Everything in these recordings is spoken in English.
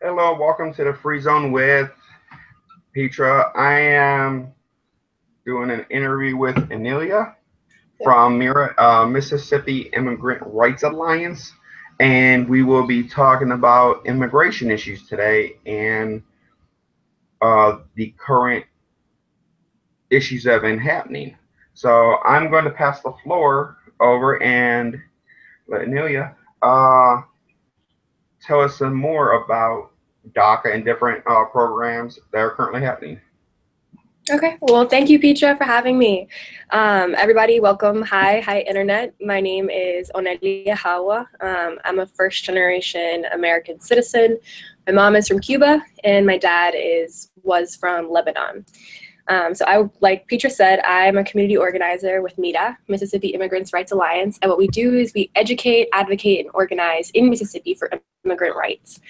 Hello, welcome to the Free Zone with Petra. I am doing an interview with Anelia from MIRA, Mississippi Immigrant Rights Alliance, and we will be talking about immigration issues today and the current issues that have been happening. So I'm going to pass the floor over and let Anelia tell us some more about DACA and different programs that are currently happening. Okay, well, thank you, Petra, for having me. Everybody, welcome. Hi, Internet. My name is Onelia Hawa. I'm a first-generation American citizen. My mom is from Cuba, and my dad was from Lebanon. Like Petra said, I'm a community organizer with MIRA, Mississippi Immigrants' Rights Alliance, and what we do is we educate, advocate, and organize in Mississippi for immigrant rights.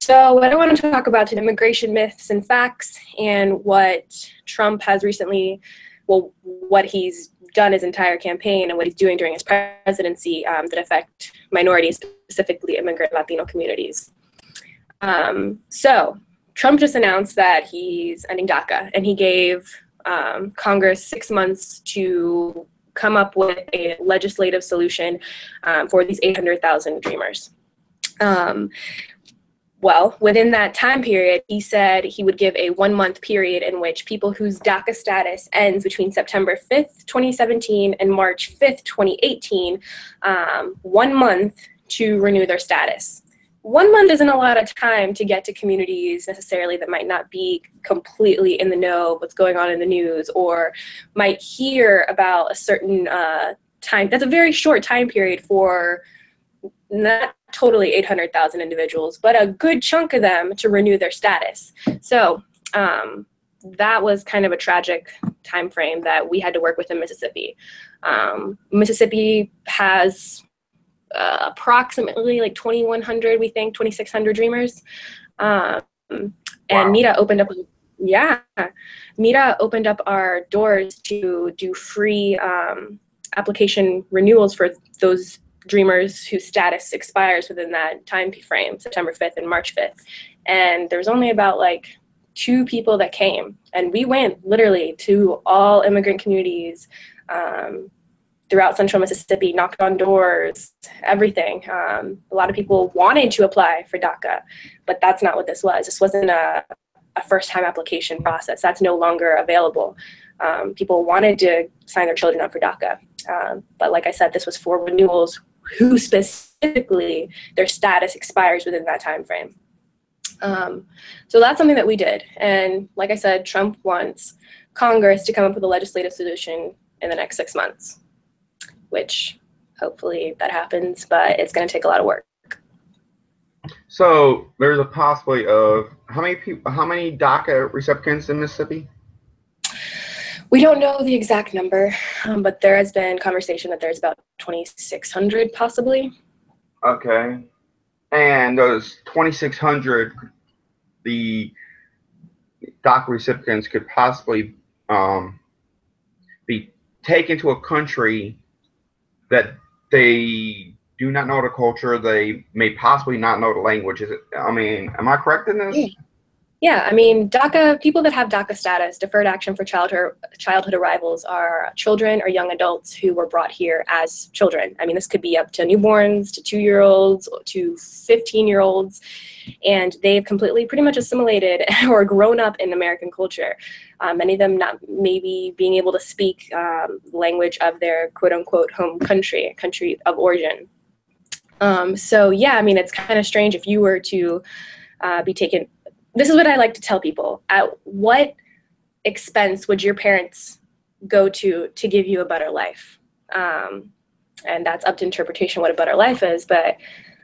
So what I want to talk about today, immigration myths and facts, and what Trump has recently, well, what he's done his entire campaign and what he's doing during his presidency that affect minorities, specifically immigrant Latino communities. So Trump just announced that he's ending DACA, and he gave Congress 6 months to come up with a legislative solution for these 800,000 Dreamers. Well, within that time period, he said he would give a 1-month period in which people whose DACA status ends between September 5th, 2017 and March 5th, 2018, 1 month to renew their status. 1 month isn't a lot of time to get to communities necessarily that might not be completely in the know of what's going on in the news or might hear about a certain time. That's a very short time period for not totally 800,000 individuals, but a good chunk of them to renew their status. So that was kind of a tragic time frame that we had to work with in Mississippi. Mississippi has approximately like 2,100, we think, 2,600 Dreamers. And Wow. MIRA opened up, MIRA opened up our doors to do free application renewals for those Dreamers whose status expires within that time frame, September 5th and March 5th. And there was only about like 2 people that came. And we went literally to all immigrant communities throughout central Mississippi, knocked on doors, everything. A lot of people wanted to apply for DACA, but that's not what this was. This wasn't a first-time application process. That's no longer available. People wanted to sign their children up for DACA. But like I said, this was for renewals who specifically their status expires within that time frame. So that's something that we did. And like I said, Trump wants Congress to come up with a legislative solution in the next 6 months, which hopefully that happens, but it's going to take a lot of work. So there's a possibility of how many DACA recipients in Mississippi? We don't know the exact number, but there has been conversation that there's about 2,600 possibly. Okay. And those 2,600, the DACA recipients could possibly be taken to a country that they do not know the culture, they may possibly not know the language. Am I correct in this? Yeah, I mean, DACA, people that have DACA status, deferred action for childhood arrivals, are children or young adults who were brought here as children. I mean, this could be up to newborns, to 2-year-olds, to 15-year-olds, and they've completely pretty much assimilated or grown up in American culture. Many of them not maybe being able to speak language of their quote-unquote home country of origin. So yeah, I mean, it's kind of strange if you were to be taken. This is what I like to tell people. At what expense would your parents go to give you a better life? And that's up to interpretation what a better life is, but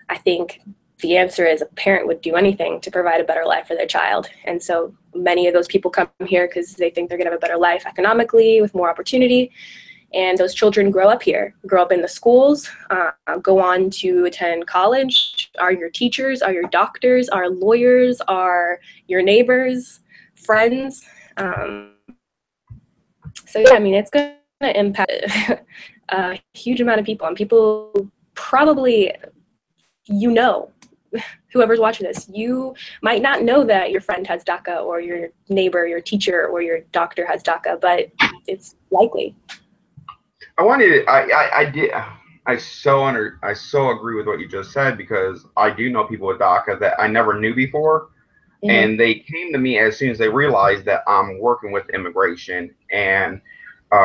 I think the answer is a parent would do anything to provide a better life for their child. And so many of those people come here because they think they're gonna have a better life economically with more opportunity. And those children grow up here, grow up in the schools, go on to attend college, are your teachers, are your doctors, are lawyers, are your neighbors, friends. So yeah, I mean, it's going to impact a huge amount of people, and people probably, whoever's watching this, you might not know that your friend has DACA, or your neighbor, your teacher, or your doctor has DACA, but it's likely. I so agree with what you just said, because I do know people with DACA that I never knew before, and they came to me as soon as they realized that I'm working with immigration, and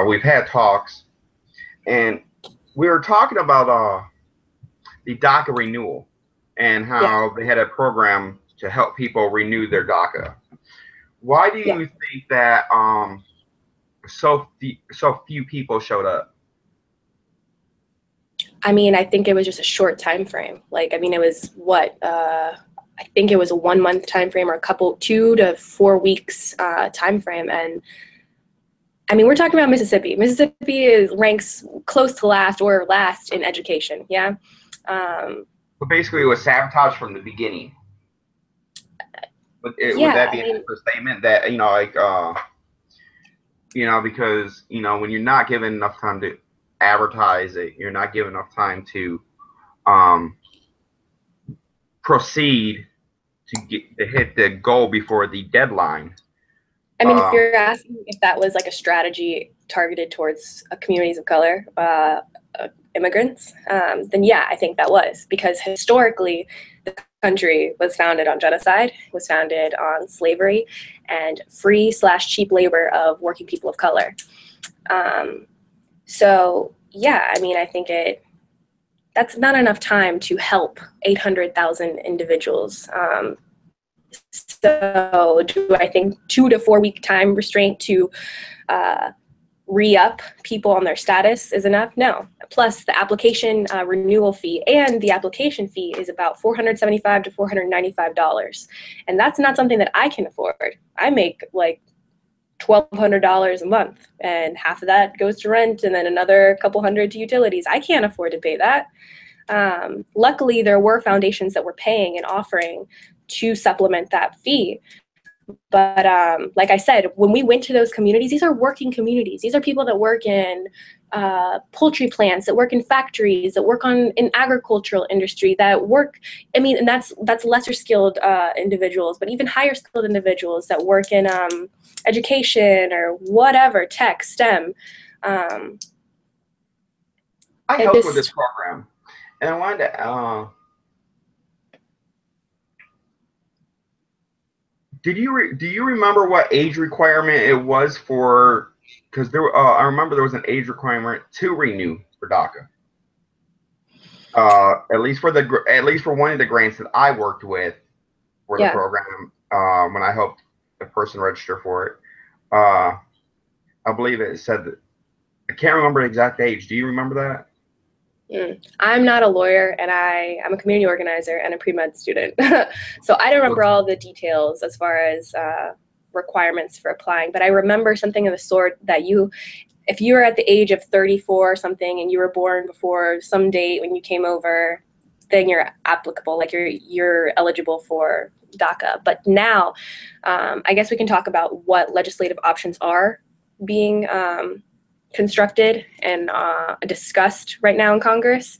we've had talks, and we were talking about the DACA renewal and how they had a program to help people renew their DACA. Why do you think that so few people showed up? I mean, I think it was just a short time frame. Like, I mean, it was what, I think it was a 1 month time frame, or 2 to 4 weeks time frame. And I mean, we're talking about Mississippi. Mississippi ranks close to last or last in education. Yeah. But basically, it was sabotaged from the beginning. Would that be a statement that, because, when you're not given enough time to advertise it, you're not given enough time to proceed to hit the goal before the deadline. I mean, if you're asking if that was like a strategy targeted towards communities of color, immigrants, then yeah, I think that was, because historically the country was founded on genocide, was founded on slavery and free/cheap labor of working people of color. So yeah, I mean, I think that's not enough time to help 800,000 individuals. So do I think 2 to 4 week time restraint to re-up people on their status is enough? No. Plus the application renewal fee, and the application fee is about $475 to $495. And that's not something that I can afford. I make like $1,200 a month, and half of that goes to rent, and then another couple hundred to utilities. I can't afford to pay that. Luckily, there were foundations that were paying and offering to supplement that fee. But like I said, when we went to those communities, these are working communities. These are people that work in poultry plants, that work in factories, that work in agricultural industry, that work, I mean, and that's lesser skilled individuals, but even higher skilled individuals that work in education or whatever, tech, STEM. I helped with this program, and I wanted to do you remember what age requirement it was for? Because I remember there was an age requirement to renew for DACA. At least for one of the grants that I worked with for the program, when I helped the person register for it, I believe it said that, I can't remember the exact age. Do you remember that? I'm not a lawyer, and I'm a community organizer and a pre-med student. So I don't remember all the details as far as requirements for applying, but I remember something of the sort that if you were at the age of 34 or something and you were born before some date when you came over, then you're applicable, like you're eligible for DACA. But now, I guess we can talk about what legislative options are being constructed and discussed right now in Congress.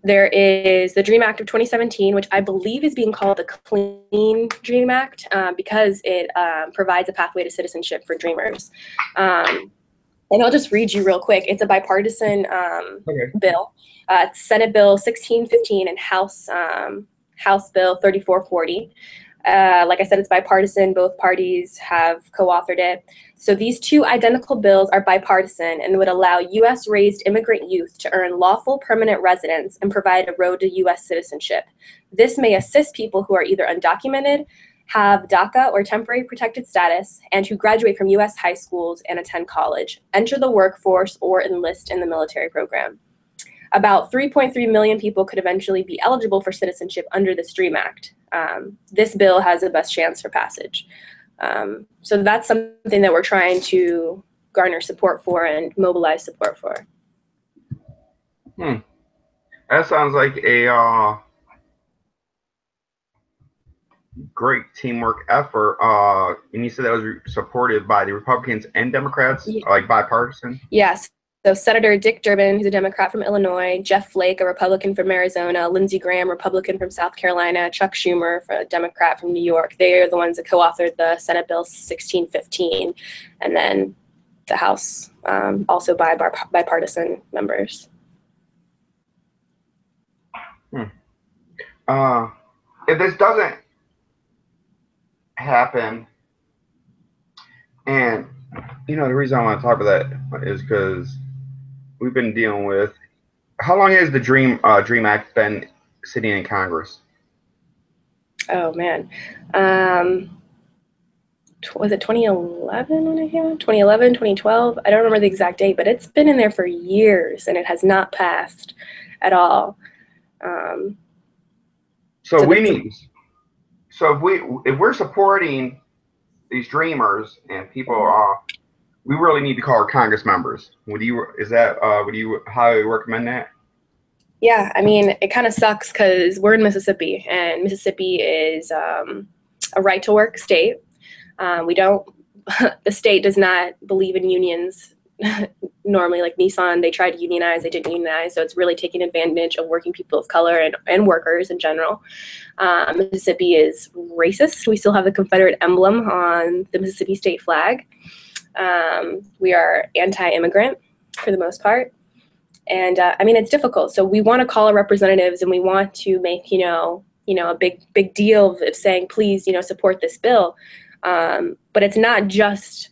There is the DREAM Act of 2017, which I believe is being called the Clean DREAM Act because it provides a pathway to citizenship for Dreamers. And I'll just read you real quick. It's a bipartisan bill. It's Senate Bill 1615 and House Bill 3440. Like I said, it's bipartisan. Both parties have co-authored it. So these two identical bills are bipartisan and would allow U.S.-raised immigrant youth to earn lawful permanent residence and provide a road to U.S. citizenship. This may assist people who are either undocumented, have DACA or temporary protected status, and who graduate from U.S. high schools and attend college, enter the workforce, or enlist in the military program. About 3.3 million people could eventually be eligible for citizenship under this DREAM Act. This bill has the best chance for passage. So that's something that we're trying to garner support for and mobilize support for. That sounds like a great teamwork effort. And you said that was supported by the Republicans and Democrats, like bipartisan? Yes. So Senator Dick Durbin, who's a Democrat from Illinois, Jeff Flake, a Republican from Arizona, Lindsey Graham, Republican from South Carolina, Chuck Schumer, a Democrat from New York. They are the ones that co-authored the Senate Bill 1615, and then the House, also by bipartisan members. If this doesn't happen, and the reason I want to talk about that is because we've been dealing with, how long has the Dream Act been sitting in Congress? Oh man, was it 2011 when it came out? 2011, 2012? I don't remember the exact date, but it's been in there for years and it has not passed at all. So if we're supporting these dreamers and people, we really need to call our Congress members. How do you recommend that? Yeah, I mean, it kind of sucks because we're in Mississippi, and Mississippi is a right-to-work state. The state does not believe in unions normally, like Nissan. They tried to unionize, they didn't unionize, so it's really taking advantage of working people of color and workers in general. Mississippi is racist. We still have the Confederate emblem on the Mississippi state flag. We are anti-immigrant for the most part. And I mean, it's difficult. So we want to call our representatives and we want to make, a big deal of saying, please, support this bill. But it's not just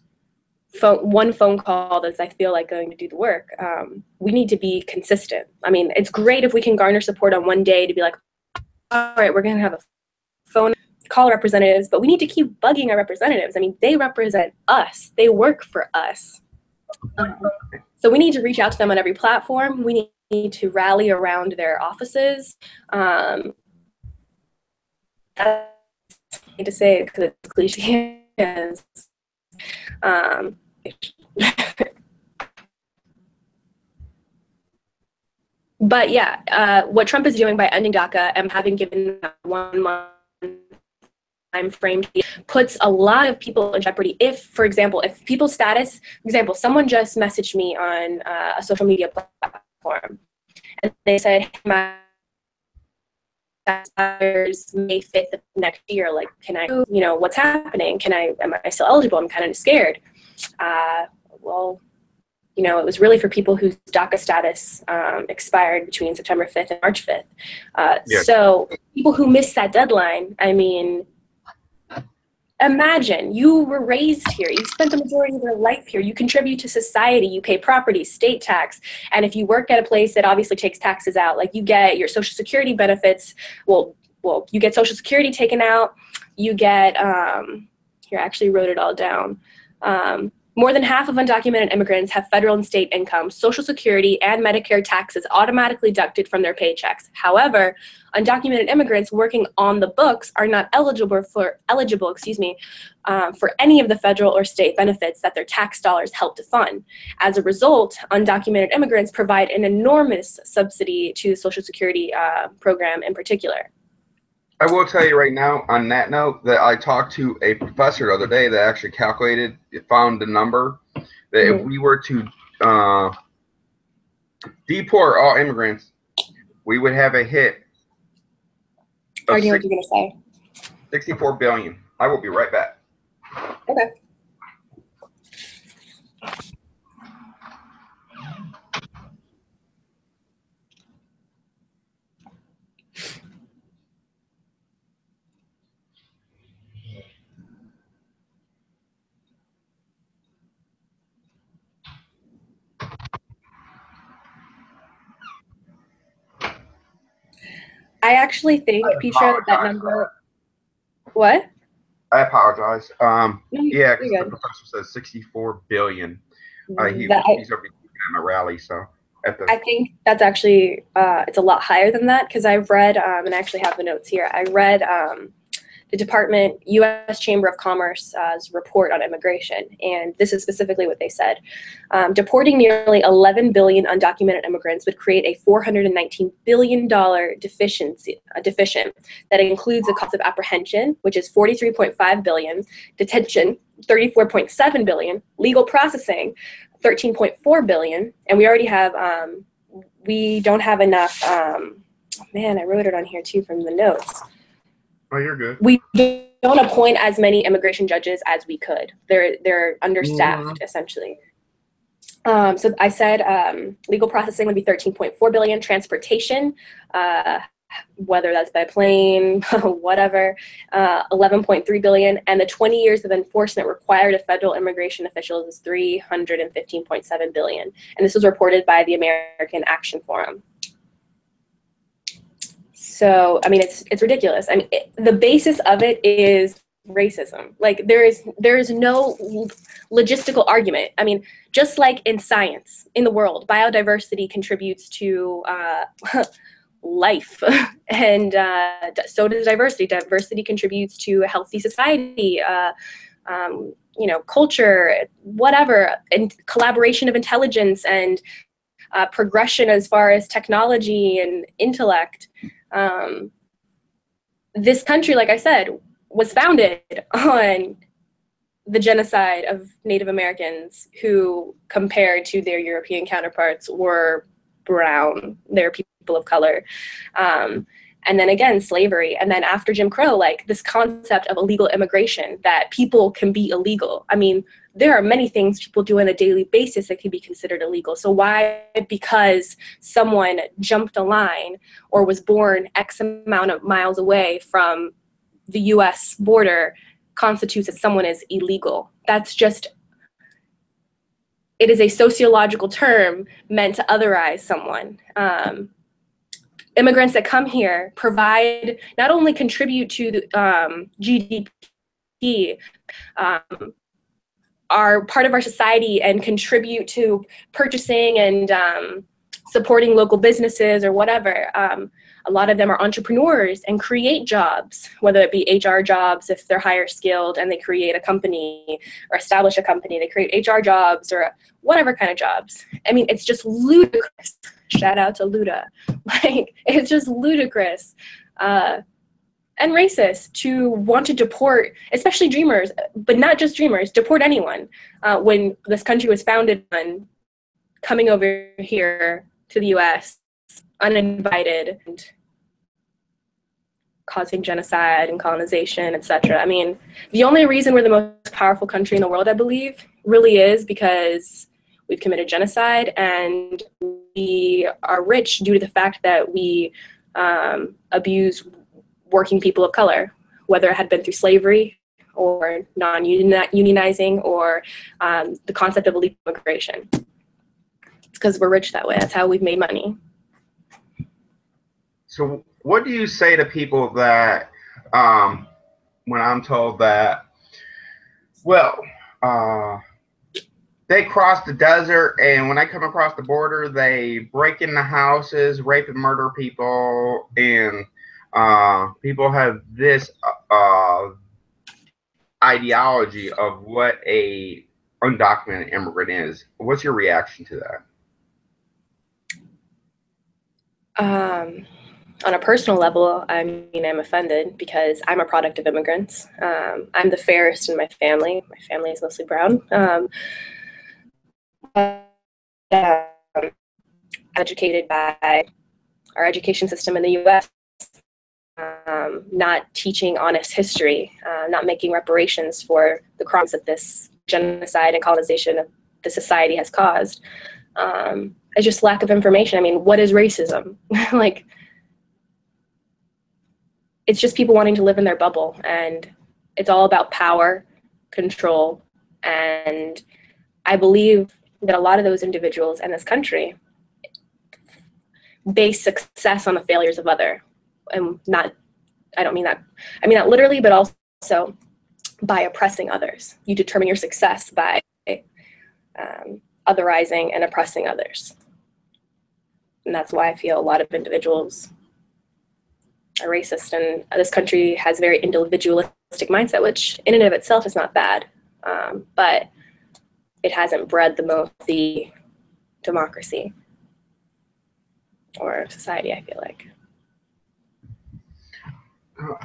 one phone call that's, I feel like, going to do the work. We need to be consistent. I mean, it's great if we can garner support on one day to be like, all right, we're going to have a phone call representatives, but we need to keep bugging our representatives. I mean, they represent us. They work for us. So we need to reach out to them on every platform. We need to rally around their offices. I hate to say it because it's cliche. But yeah, what Trump is doing by ending DACA and having given 1 month time frame puts a lot of people in jeopardy. If, for example, people's status, someone just messaged me on a social media platform and they said, my status May 5th of next year, like, can I, what's happening? Am I still eligible? I'm kind of scared. Well, it was really for people whose DACA status expired between September 5th and March 5th. Yeah. So people who missed that deadline, I mean, imagine you were raised here, you spent the majority of your life here, you contribute to society, you pay property, state tax, and if you work at a place that obviously takes taxes out, like you get your Social Security benefits, well, you get Social Security taken out, you get, here I actually wrote it all down, more than half of undocumented immigrants have federal and state income, Social Security, and Medicare taxes automatically deducted from their paychecks. However, undocumented immigrants working on the books are not eligible for any of the federal or state benefits that their tax dollars help to fund. As a result, undocumented immigrants provide an enormous subsidy to the Social Security program in particular. I will tell you right now, on that note, that I talked to a professor the other day that actually found the number that if we were to deport all immigrants, we would have a hit. I know what you're going to say. $64 billion. I will be right back. Okay. I actually think, Petra, that number. What? I apologize. No, yeah, because the professor says $64 billion. He's going to be at my rally, so. I think that's actually, it's a lot higher than that, because I've read, and I actually have the notes here, I read the U.S. Chamber of Commerce's report on immigration, and this is specifically what they said. Deporting nearly 11 billion undocumented immigrants would create a $419 billion deficient that includes the cost of apprehension, which is $43.5 billion, detention, $34.7 billion, legal processing, 13.4 billion, and we already have, we don't have enough, man, I wrote it on here too from the notes. Oh, you're good. We don't appoint as many immigration judges as we could. They're understaffed, essentially. So I said legal processing would be 13.4 billion, transportation, whether that's by plane, whatever, 11.3 billion, and the 20 years of enforcement required of federal immigration officials is 315.7 billion. And this was reported by the American Action Forum. So, I mean, it's ridiculous. I mean, the basis of it is racism. Like, there is no logistical argument. I mean, just like in science, in the world, biodiversity contributes to life, and so does diversity. Diversity contributes to a healthy society, you know, culture, whatever, and collaboration of intelligence and progression as far as technology and intellect. This country, like I said, was founded on the genocide of Native Americans who, compared to their European counterparts, were brown. They're people of color. And then again, slavery. And then after Jim Crow, like this concept of illegal immigration, that people can be illegal. I mean, there are many things people do on a daily basis that can be considered illegal. So why, because someone jumped a line or was born X amount of miles away from the US border, constitutes that someone is illegal? That's just, it is a sociological term meant to otherize someone. Immigrants that come here provide, not only contribute to the GDP, are part of our society and contribute to purchasing and supporting local businesses or whatever. A lot of them are entrepreneurs and create jobs, whether it be HR jobs if they're higher skilled and they create a company or establish a company. They create HR jobs or whatever kind of jobs. I mean, it's just ludicrous. Shout out to Luda. Like, it's just ludicrous and racist to want to deport, especially dreamers, but not just dreamers, deport anyone, when this country was founded on coming over here to the US uninvited and causing genocide and colonization, etc. I mean, the only reason we're the most powerful country in the world, I believe, really is because we've committed genocide and we are rich due to the fact that we abuse working people of color, whether it had been through slavery or non-unionizing or the concept of illegal immigration. It's because we're rich that way. That's how we've made money. So what do you say to people that, when I'm told that, well, they cross the desert and when they come across the border, they break into houses, rape and murder people, and people have this ideology of what a undocumented immigrant is. What's your reaction to that? On a personal level, I mean, I'm offended because I'm a product of immigrants. I'm the fairest in my family. My family is mostly brown. Educated by our education system in the US, not teaching honest history, not making reparations for the crimes that this genocide and colonization of the society has caused. It's just lack of information. I mean, what is racism? Like, it's just people wanting to live in their bubble, and it's all about power, control, and I believe that a lot of those individuals in this country base success on the failures of other, and not, I don't mean that, I mean that literally, but also by oppressing others. You determine your success by otherizing and oppressing others. And that's why I feel a lot of individuals are racist, and this country has a very individualistic mindset, which in and of itself is not bad, but it hasn't bred the democracy or society, I feel like.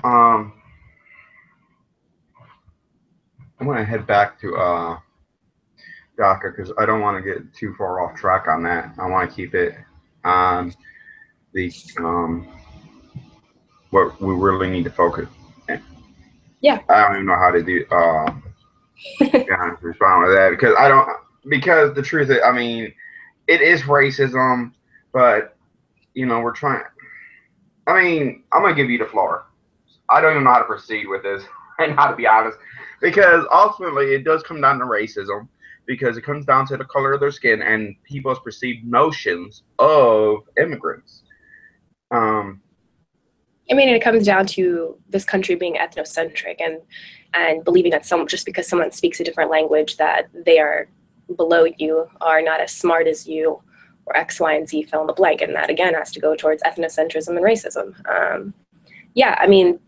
I'm going to head back to DACA, because I don't want to get too far off track on that. I want to keep it on the what we really need to focus. Yeah. I don't even know how to do respond with that because I don't because the truth is, I mean, it is racism, but you know we're trying. I mean, I'm gonna give you the floor. I don't even know how to proceed with this and how to be honest, because ultimately it does come down to racism because it comes down to the color of their skin and people's perceived notions of immigrants. I mean, it comes down to this country being ethnocentric and believing that just because someone speaks a different language that they are below you, are not as smart as you, or X, Y, and Z fill in the blank. And that, again, has to go towards ethnocentrism and racism. Yeah, I mean,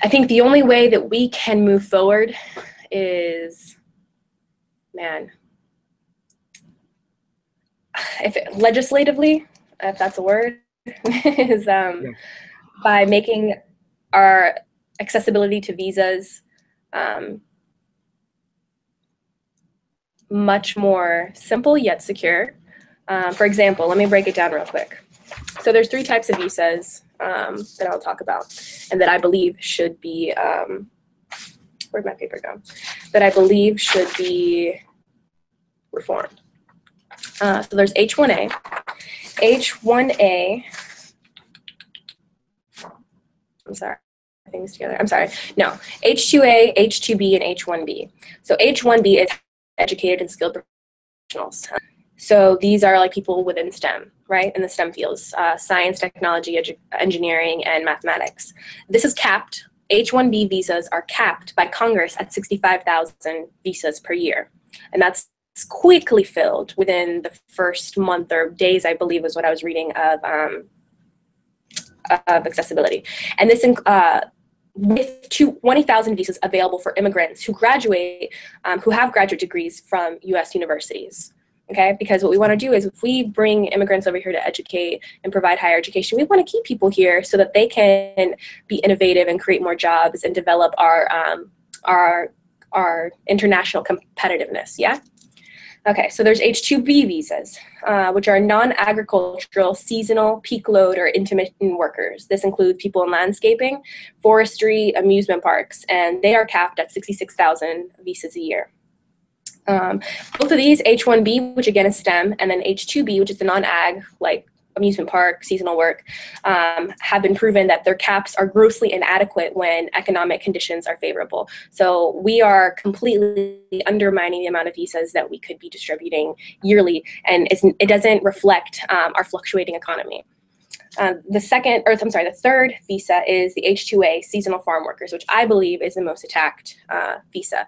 I think the only way that we can move forward is, man, legislatively, if that's a word, is by making our accessibility to visas much more simple yet secure. For example, let me break it down real quick. So there's 3 types of visas that I'll talk about and that I believe should be, where'd my paper go? That I believe should be reformed. So there's H-1A. H-1A, I'm sorry, things together. I'm sorry. No, H-2A, H-2B, and H-1B. So H-1B is educated and skilled professionals. So these are like people within STEM, right? In the STEM fields, science, technology, engineering, and mathematics. This is capped. H-1B visas are capped by Congress at 65,000 visas per year. And that's quickly filled within the first month or days, I believe was what I was reading of accessibility. And this with 20,000 visas available for immigrants who graduate, who have graduate degrees from U.S. universities. Okay, because what we want to do is if we bring immigrants over here to educate and provide higher education, we want to keep people here so that they can be innovative and create more jobs and develop our international competitiveness. Yeah. Okay, so there's H-2B visas, which are non-agricultural, seasonal, peak load, or intermittent workers. This includes people in landscaping, forestry, amusement parks, and they are capped at 66,000 visas a year. Both of these, H-1B, which again is STEM, and then H-2B, which is the non-ag, like amusement park, seasonal work, have been proven that their caps are grossly inadequate when economic conditions are favorable. So we are completely undermining the amount of visas that we could be distributing yearly, and it doesn't reflect our fluctuating economy. The third visa is the H-2A, seasonal farm workers, which I believe is the most attacked visa.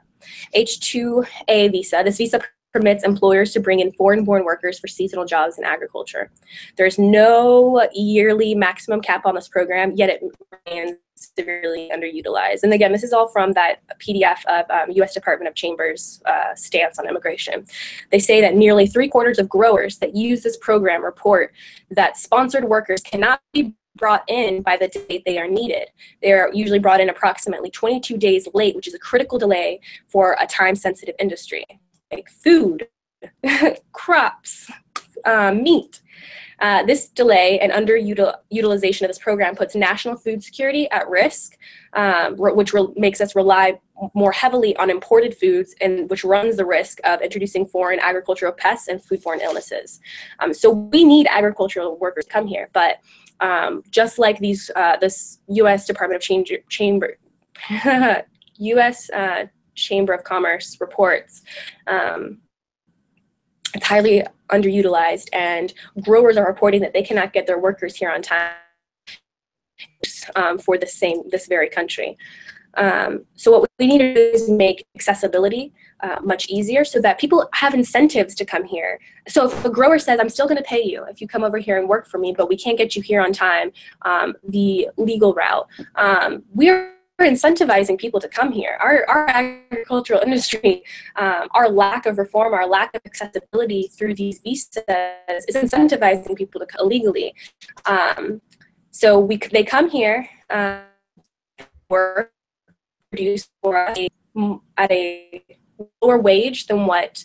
H-2A visa, this visa permits employers to bring in foreign-born workers for seasonal jobs in agriculture. There's no yearly maximum cap on this program, yet it remains severely underutilized. And again, this is all from that PDF of U.S. Department of Chamber's stance on immigration. They say that nearly 3/4 of growers that use this program report that sponsored workers cannot be brought in by the date they are needed. They're usually brought in approximately 22 days late, which is a critical delay for a time-sensitive industry, like food, crops, meat. This delay and underutilization of this program puts national food security at risk, which makes us rely more heavily on imported foods, and which runs the risk of introducing foreign agricultural pests and foodborne illnesses. So we need agricultural workers to come here, but just like this U.S. Department of Chamber, U.S. Chamber of Commerce reports, it's highly underutilized, and growers are reporting that they cannot get their workers here on time for this very country. So what we need to do is make accessibility much easier so that people have incentives to come here. So if a grower says, I'm still going to pay you if you come over here and work for me, but we can't get you here on time, the legal route, we're incentivizing people to come here. Our agricultural industry, our lack of reform, our lack of accessibility through these visas is incentivizing people to illegally. So they come here, work, produce for us at a lower wage than what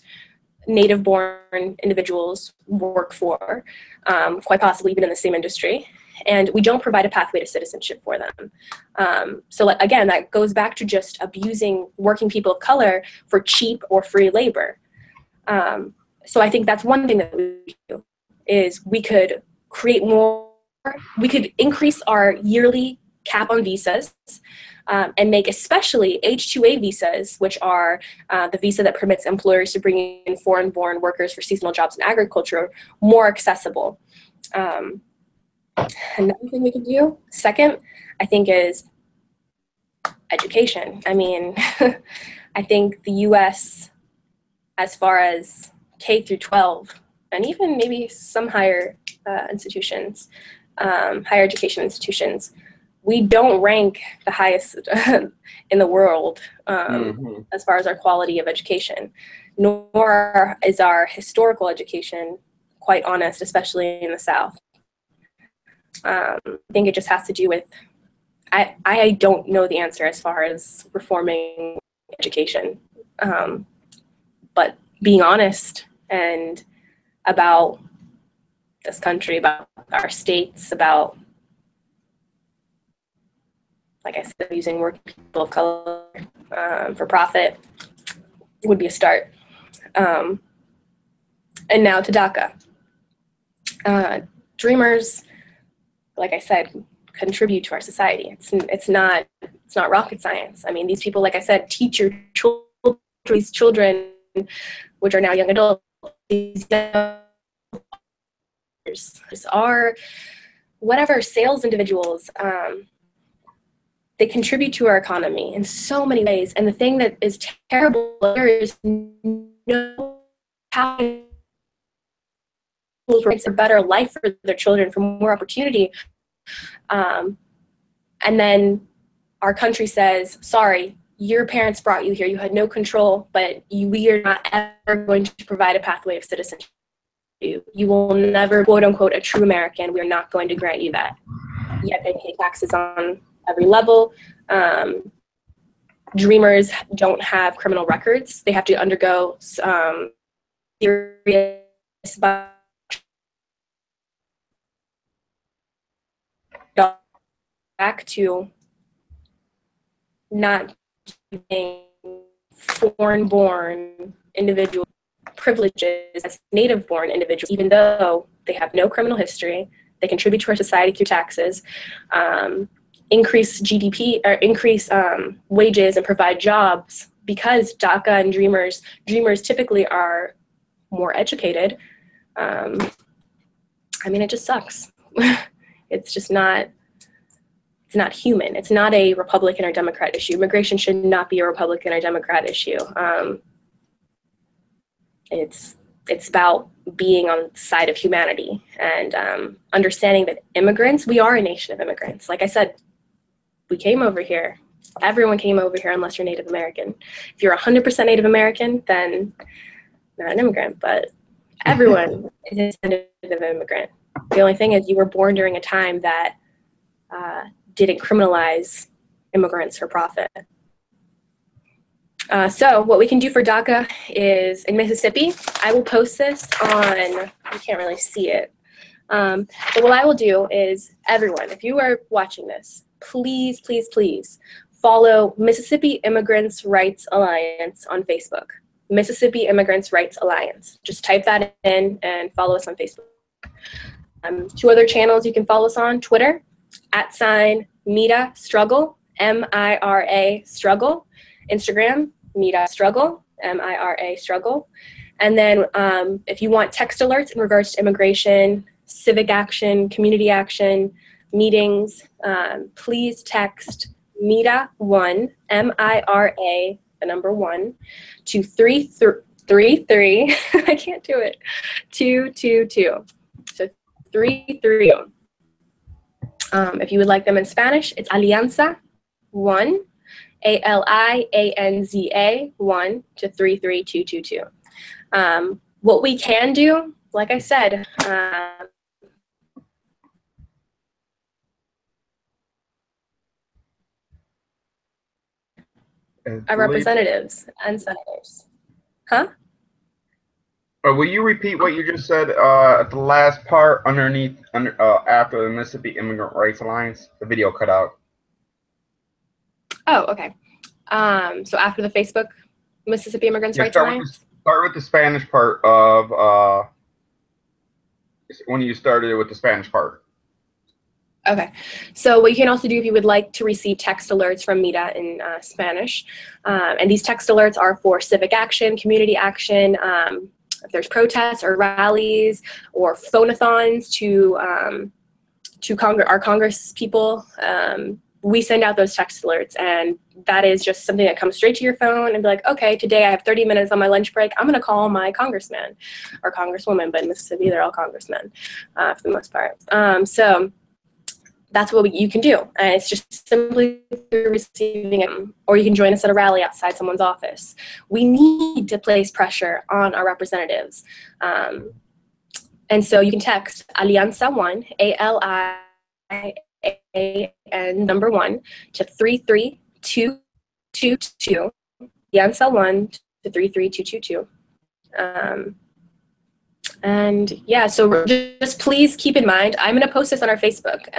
native-born individuals work for, quite possibly even in the same industry, and we don't provide a pathway to citizenship for them. So again, that goes back to just abusing working people of color for cheap or free labor. So I think that's one thing that we do, is we could create more, we could increase our yearly cap on visas, and make especially H-2A visas, which are the visa that permits employers to bring in foreign-born workers for seasonal jobs in agriculture, more accessible. Another thing we could do, second, I think, is education. I mean, I think the US, as far as K through 12, and even maybe some higher institutions, higher education institutions, we don't rank the highest in the world as far as our quality of education, nor is our historical education quite honest, especially in the South. I think it just has to do with, I don't know the answer as far as reforming education, but being honest and about this country, about our states, about, like I said, using working people of color for profit would be a start. And now to DACA. Dreamers, like I said, contribute to our society. It's not rocket science. I mean, these people, like I said, teach your children, which are now young adults, these are whatever sales individuals. They contribute to our economy in so many ways. And the thing that is terrible is no how it's a better life for their children, for more opportunity. And then our country says, sorry, your parents brought you here. You had no control, but we are not ever going to provide a pathway of citizenship. You will never, quote unquote, a true American. We are not going to grant you that. Yet they pay taxes on every level. Dreamers don't have criminal records. They have to undergo serious back to not giving foreign-born individual privileges as native-born individuals, even though they have no criminal history. They contribute to our society through taxes, increase GDP, or increase wages and provide jobs, because DACA and Dreamers typically are more educated. I mean, it just sucks. It's just not, it's not human. It's not a Republican or Democrat issue. Immigration should not be a Republican or Democrat issue. It's about being on the side of humanity and understanding that immigrants, we are a nation of immigrants. Like I said, we came over here. Everyone came over here unless you're Native American. If you're 100% Native American, then not an immigrant, but everyone is a descendant of an immigrant. The only thing is you were born during a time that didn't criminalize immigrants for profit. So what we can do for DACA is, in Mississippi, I will post this on, you can't really see it, but what I will do is, everyone, if you are watching this, please, please, please follow Mississippi Immigrants' Rights Alliance on Facebook. Mississippi Immigrants' Rights Alliance. Just type that in and follow us on Facebook. 2 other channels you can follow us on: Twitter, @MIRA Struggle, MIRA Struggle. Instagram, MIRA Struggle, MIRA Struggle. And then if you want text alerts in regards to immigration, civic action, community action, meetings, please text MIRA1, MIRA, the number 1, to 333, I can't do it, 222. So 332. If you would like them in Spanish, it's Alianza 1, ALIANZA 1 to 33222. What we can do, like I said, our representatives and senators. Huh? Will you repeat what you just said at the last part after the Mississippi Immigrant Rights Alliance? The video cut out. Oh, okay. So after the Facebook Mississippi Immigrants Rights Alliance? Start with the Spanish part of when you started with the Spanish part. Okay, so what you can also do if you would like to receive text alerts from MIRA in Spanish, and these text alerts are for civic action, community action, if there's protests or rallies or phone-a-thons to our Congress people, we send out those text alerts, and that is just something that comes straight to your phone and be like, okay, today I have 30 minutes on my lunch break. I'm going to call my congressman or congresswoman, but in Mississippi, they're all congressmen for the most part. So that's what you can do. And it's just simply through receiving it, or you can join us at a rally outside someone's office. We need to place pressure on our representatives. And so you can text Alianza 1, ALIAN number 1 to 33222. Alianza 1 to 33222. And yeah, so just please keep in mind, I'm going to post this on our Facebook,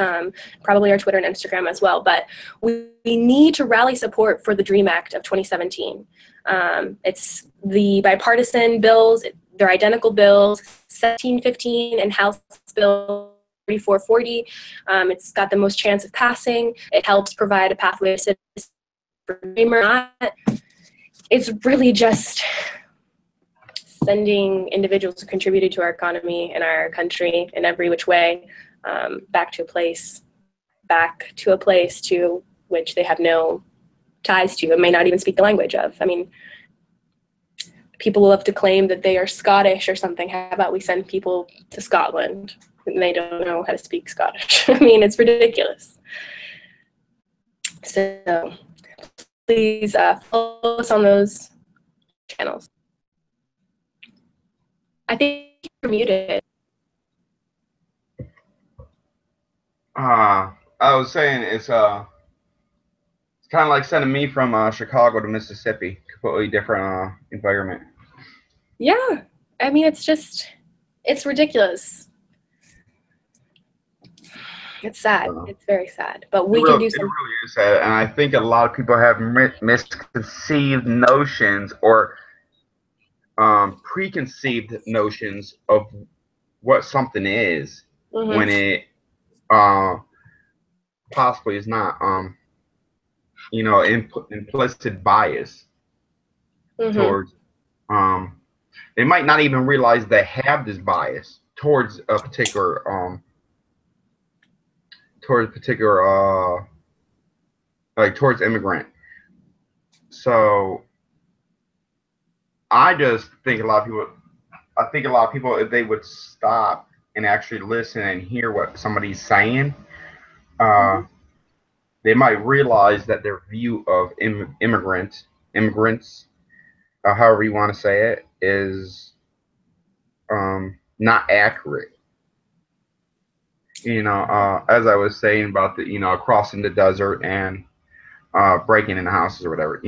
probably our Twitter and Instagram as well, but we need to rally support for the DREAM Act of 2017. It's the bipartisan bills, they're identical bills, 1715 and House Bill 3440. It's got the most chance of passing. It helps provide a pathway to citizens for dreamer. It's really just sending individuals who contributed to our economy and our country in every which way back to a place to which they have no ties to and may not even speak the language of. I mean, people love to claim that they are Scottish or something. How about we send people to Scotland and they don't know how to speak Scottish? I mean, it's ridiculous. So please follow us on those channels. I think you're muted. I was saying it's kind of like sending me from Chicago to Mississippi, completely different environment. Yeah, I mean, it's ridiculous. It's sad. It's very sad, but we can do something. It really is sad, and I think a lot of people have misconceived notions or preconceived notions of what something is when it possibly is not. Implicit bias towards. They might not even realize they have this bias towards a particular towards immigrant. So I just think a lot of people, if they would stop and actually listen and hear what somebody's saying, they might realize that their view of immigrants, however you want to say it, is not accurate. As I was saying about the, crossing the desert and breaking into houses or whatever,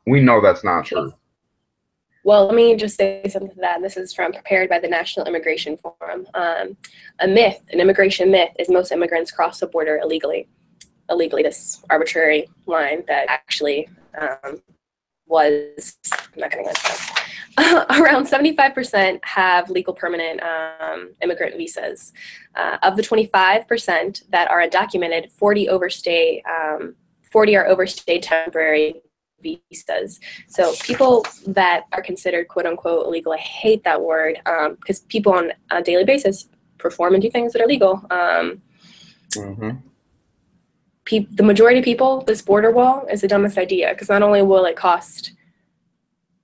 we know that's not true. Well, let me just say something to that. This is prepared by the National Immigration Forum. An immigration myth is most immigrants cross the border illegally, this arbitrary line that actually was, I'm not going to go into that. Around 75% have legal permanent immigrant visas. Of the 25% that are undocumented, 40 are overstayed temporary visas. So people that are considered quote unquote illegal, I hate that word because people on a daily basis perform and do things that are legal. The majority of people, this border wall is the dumbest idea because not only will it cost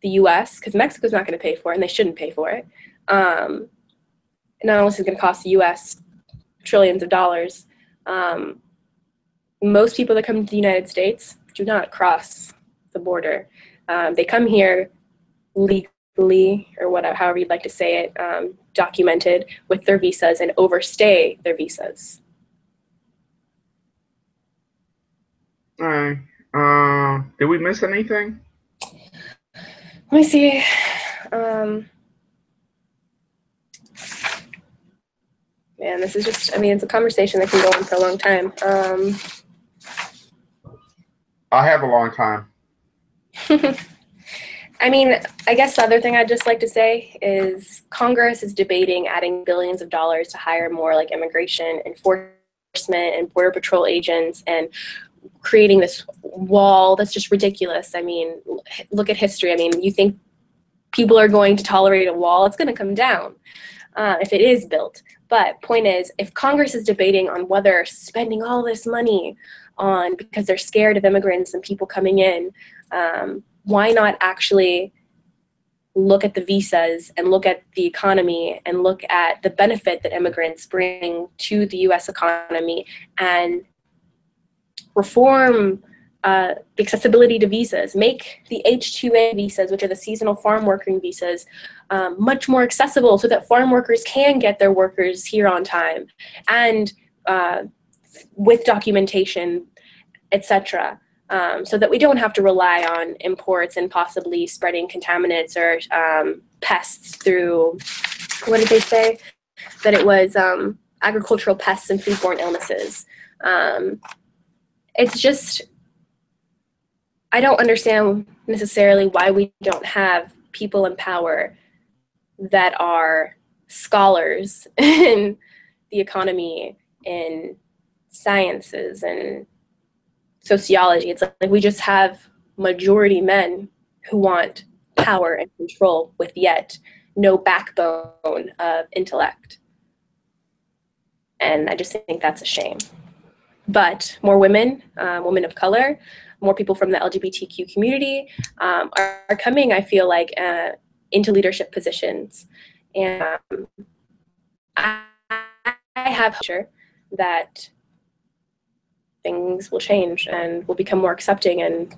the U.S., because Mexico's not going to pay for it and they shouldn't pay for it, not only is it going to cost the U.S. trillions of dollars, most people that come to the United States do not cross the border. They come here legally, or whatever, however you'd like to say it, documented with their visas and overstay their visas. Did we miss anything? Let me see. Man, this is just, I mean, it's a conversation that can go on for a long time. I have a long time. I mean, I guess the other thing I'd just like to say is Congress is debating adding billions of dollars to hire more like immigration enforcement and border patrol agents and creating this wall that's just ridiculous. I mean, look at history. I mean, you think people are going to tolerate a wall? It's going to come down if it is built. But point is, if Congress is debating on whether spending all this money on because they're scared of immigrants and people coming in, why not actually look at the visas and look at the economy and look at the benefit that immigrants bring to the U.S. economy and reform the accessibility to visas, make the H-2A visas, which are the seasonal farm working visas, much more accessible so that farm workers can get their workers here on time and with documentation, etc. So that we don't have to rely on imports and possibly spreading contaminants or pests through, what did they say? That it was agricultural pests and foodborne illnesses. It's just, I don't understand necessarily why we don't have people in power that are scholars in the economy, in sciences, and sociology. It's like we just have majority men who want power and control with yet no backbone of intellect. And I just think that's a shame. But more women, women of color, more people from the LGBTQ community are coming, I feel like, into leadership positions. And I have hope that things will change and will become more accepting,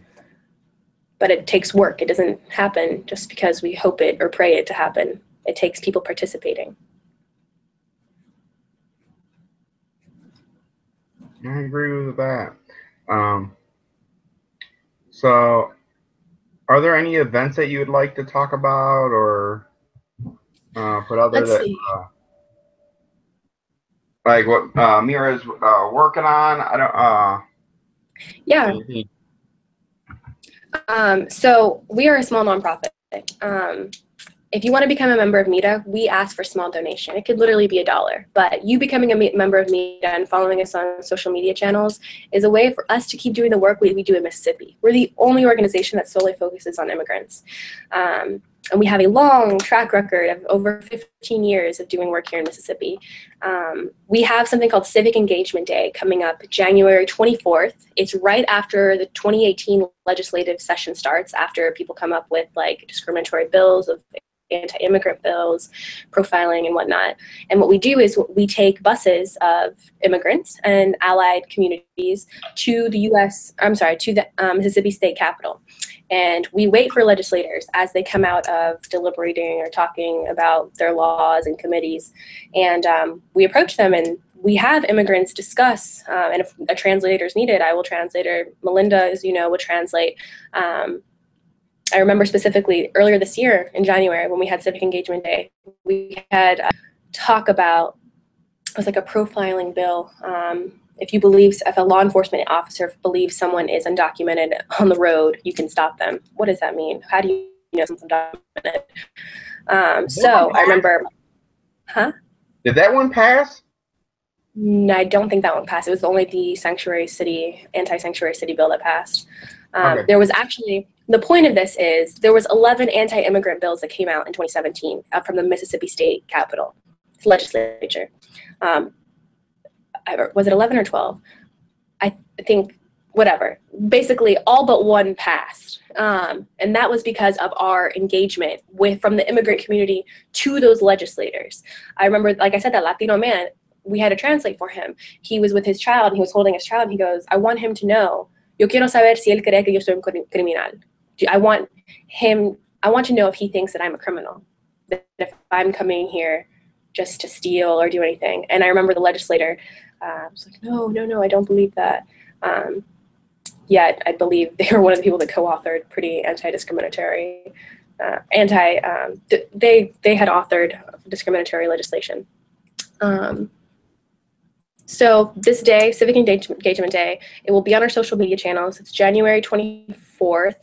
but it takes work. It doesn't happen just because we hope it or pray it to happen. It takes people participating. I agree with that. So, are there any events that you would like to talk about or put out there Let's that see. like what MIRA is working on? I don't. Yeah. So we are a small nonprofit. If you want to become a member of MIRA, we ask for small donation. It could literally be $1, but you becoming a member of MIRA and following us on social media channels is a way for us to keep doing the work we do in Mississippi. We're the only organization that solely focuses on immigrants. And we have a long track record of over 15 years of doing work here in Mississippi. We have something called Civic Engagement Day coming up January 24th. It's right after the 2018 legislative session starts, after people come up with like discriminatory bills of anti-immigrant bills, profiling and whatnot. And what we do is we take buses of immigrants and allied communities to the Mississippi State Capitol. And we wait for legislators as they come out of deliberating or talking about their laws and committees. And we approach them and we have immigrants discuss, and if a translator is needed, I will translate, or Melinda, as you know, will translate. I remember specifically earlier this year in January when we had Civic Engagement Day, we had talk about, it was like a profiling bill. If a law enforcement officer believes someone is undocumented on the road, you can stop them. What does that mean? How do you know someone's undocumented? So I remember, Did that one pass? No, I don't think that one passed. It was only the anti-sanctuary city bill that passed. Okay. There was actually, the point of this is there was 11 anti-immigrant bills that came out in 2017 from the Mississippi State Capitol legislature. Was it 11 or 12? I think, whatever. Basically, all but one passed. And that was because of our engagement from the immigrant community to those legislators. I remember, like I said, that Latino man, we had to translate for him. He was with his child, and he was holding his child, and he goes, I want him to know, yo quiero saber si él cree que yo soy un criminal. I want to know if he thinks that I'm a criminal, that if I'm coming here just to steal or do anything. And I remember the legislator was like, no, I don't believe that. yet I believe they were one of the people that co-authored pretty anti-discriminatory, they had authored discriminatory legislation. So this day, Civic Engagement Day, it will be on our social media channels. It's January 24th.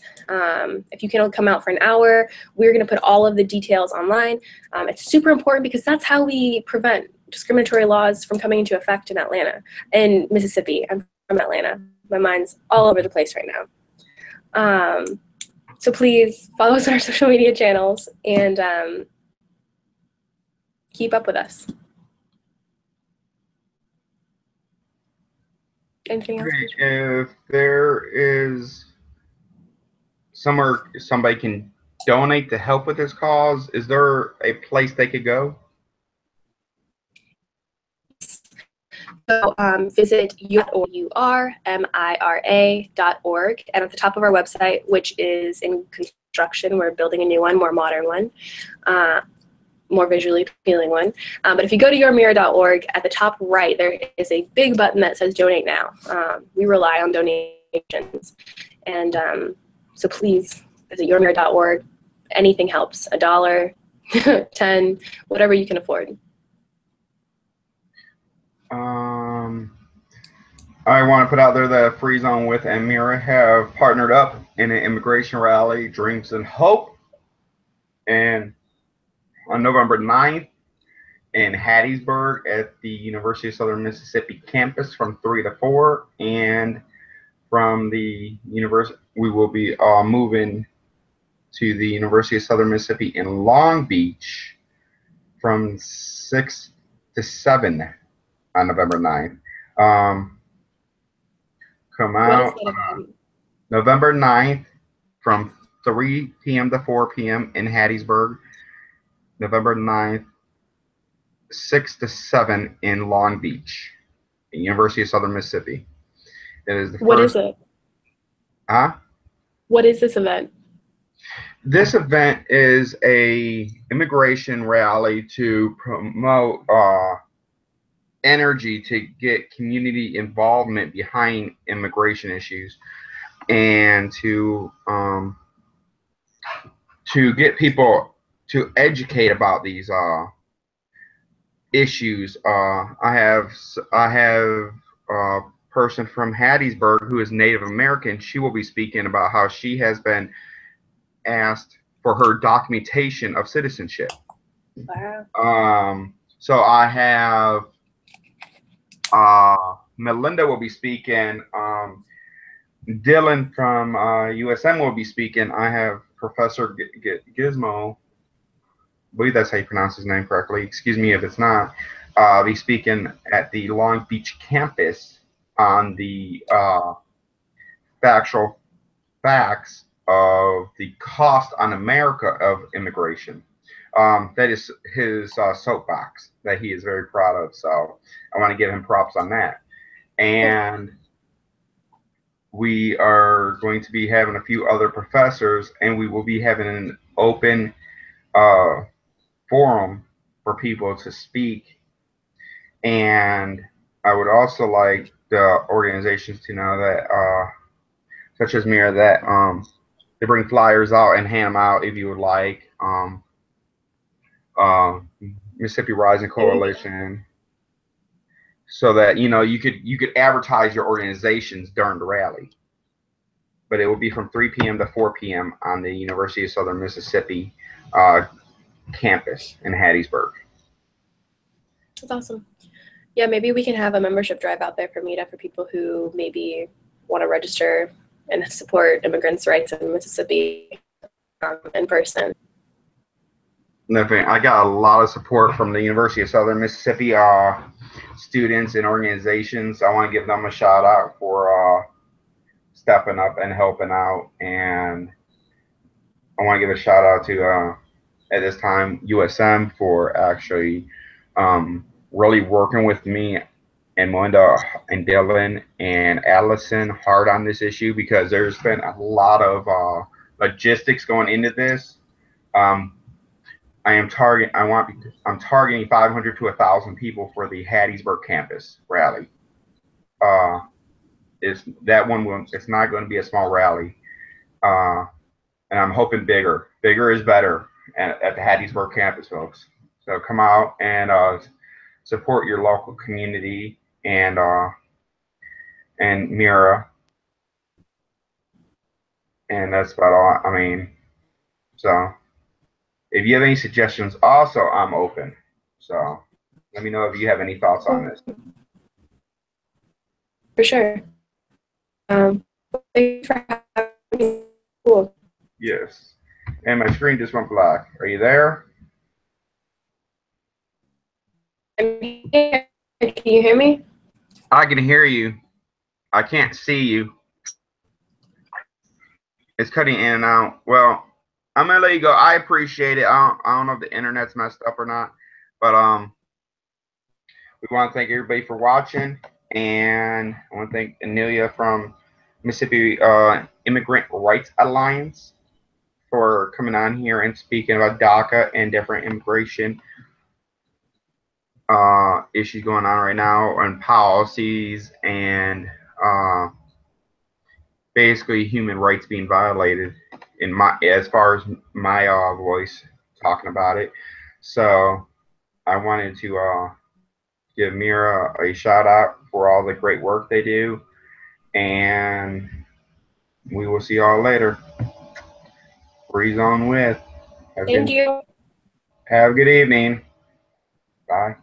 If you can come out for an hour, we're going to put all of the details online. It's super important because that's how we prevent discriminatory laws from coming into effect in Atlanta, in Mississippi. I'm from Atlanta. My mind's all over the place right now. So please follow us on our social media channels and keep up with us. Anything else? If there is somewhere somebody can donate to help with this cause, is there a place they could go? So visit urmira.org, and at the top of our website, which is in construction, we're building a new one, more modern one, more visually appealing one. But if you go to yourmira.org, at the top right, there is a big button that says Donate Now. We rely on donations, and so please visit yourmira.org. Anything helps. $1, 10, whatever you can afford. I want to put out there that Free Zone with and MIRA have partnered up in an immigration rally, Dreams and Hope, and on November 9th in Hattiesburg at the University of Southern Mississippi campus from 3 to 4, and from the university we will be moving to the University of Southern Mississippi in Long Beach from 6 to 7 on November 9th. Come out November 9th from 3 p.m. to 4 p.m. in Hattiesburg. November 9th, 6 to 7 in Long Beach, University of Southern Mississippi. It is the What is it? Huh? What is this event? This event is a immigration rally to promote energy to get community involvement behind immigration issues, and to get people to educate about these issues. I have a person from Hattiesburg who is Native American. She will be speaking about how she has been asked for her documentation of citizenship. Wow. So I have Melinda will be speaking. Dylan from USM will be speaking. I have Professor Gizmo, I believe that's how you pronounce his name correctly. Excuse me if it's not. Be speaking at the Long Beach campus on the factual facts of the cost on America of immigration. That is his soapbox that he is very proud of. So I want to give him props on that. And we are going to be having a few other professors, and we will be having an open forum for people to speak. And I would also like the organizations to know that, such as MIRA, that they bring flyers out and hand them out if you would like. Mississippi Rising Coalition, so that you could advertise your organizations during the rally. But it will be from 3 p.m. to 4 p.m. on the University of Southern Mississippi campus in Hattiesburg. That's awesome. Yeah, maybe we can have a membership drive out there for MIRA for people who maybe want to register and support immigrants' rights in Mississippi in person. Definitely. I got a lot of support from the University of Southern Mississippi students and organizations. I want to give them a shout out for stepping up and helping out. And I want to give a shout out to, at this time, USM for actually really working with me and Melinda and Dylan and Allison hard on this issue, because there's been a lot of logistics going into this. I'm targeting 500 to 1,000 people for the Hattiesburg campus rally. it's not going to be a small rally. And I'm hoping bigger. Bigger is better at the Hattiesburg campus, folks. So come out and support your local community and MIRA. And that's about all. I mean, so if you have any suggestions, also I'm open. So let me know if you have any thoughts on this. For sure. Thank you for having me. Cool. Yes. And my screen just went black. Are you there? I'm here. Can you hear me? I can hear you. I can't see you. It's cutting in and out. Well, I'm gonna let you go. I appreciate it. I don't know if the internet's messed up or not, but we want to thank everybody for watching, and I want to thank Anelia from Mississippi Immigrant Rights Alliance for coming on here and speaking about DACA and different immigration issues going on right now, and policies and basically human rights being violated in my as far as my voice talking about it. So I wanted to give MIRA a shout out for all the great work they do, and we will see y'all later. Free Zone with. Thank you. Have a good evening. Bye.